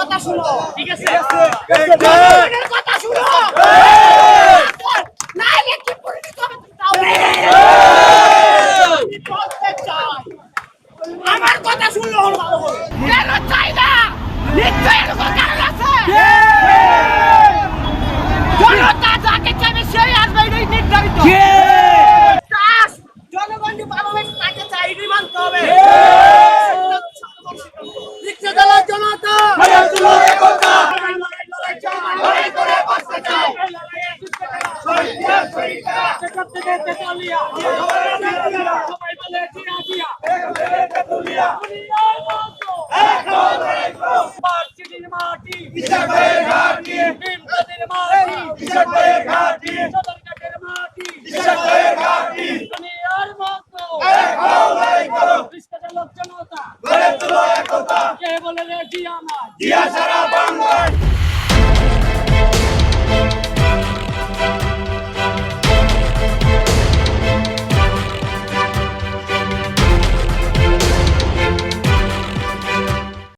কথা শুনো, ঠিক আছে জনগণের কথা শুনো, নাইলে কি পরিণত হবে তুমি তাও বলো। আমি বলতে চাই, আমার কথা শুনলে হলো ভালো করে। কেন চাই না? নিশ্চয়ই এরকম কারণ আছে। জনতা যাকে চাইবে সেই আসবে, এটাই নির্ধারিত। চাষ জনগণ যে ভালোবেসে তাকে চাই, এটাই মানতে হবে। রিক্সা চালায় জনতা, লড়াই করে বাঁচতে চাই। মাটি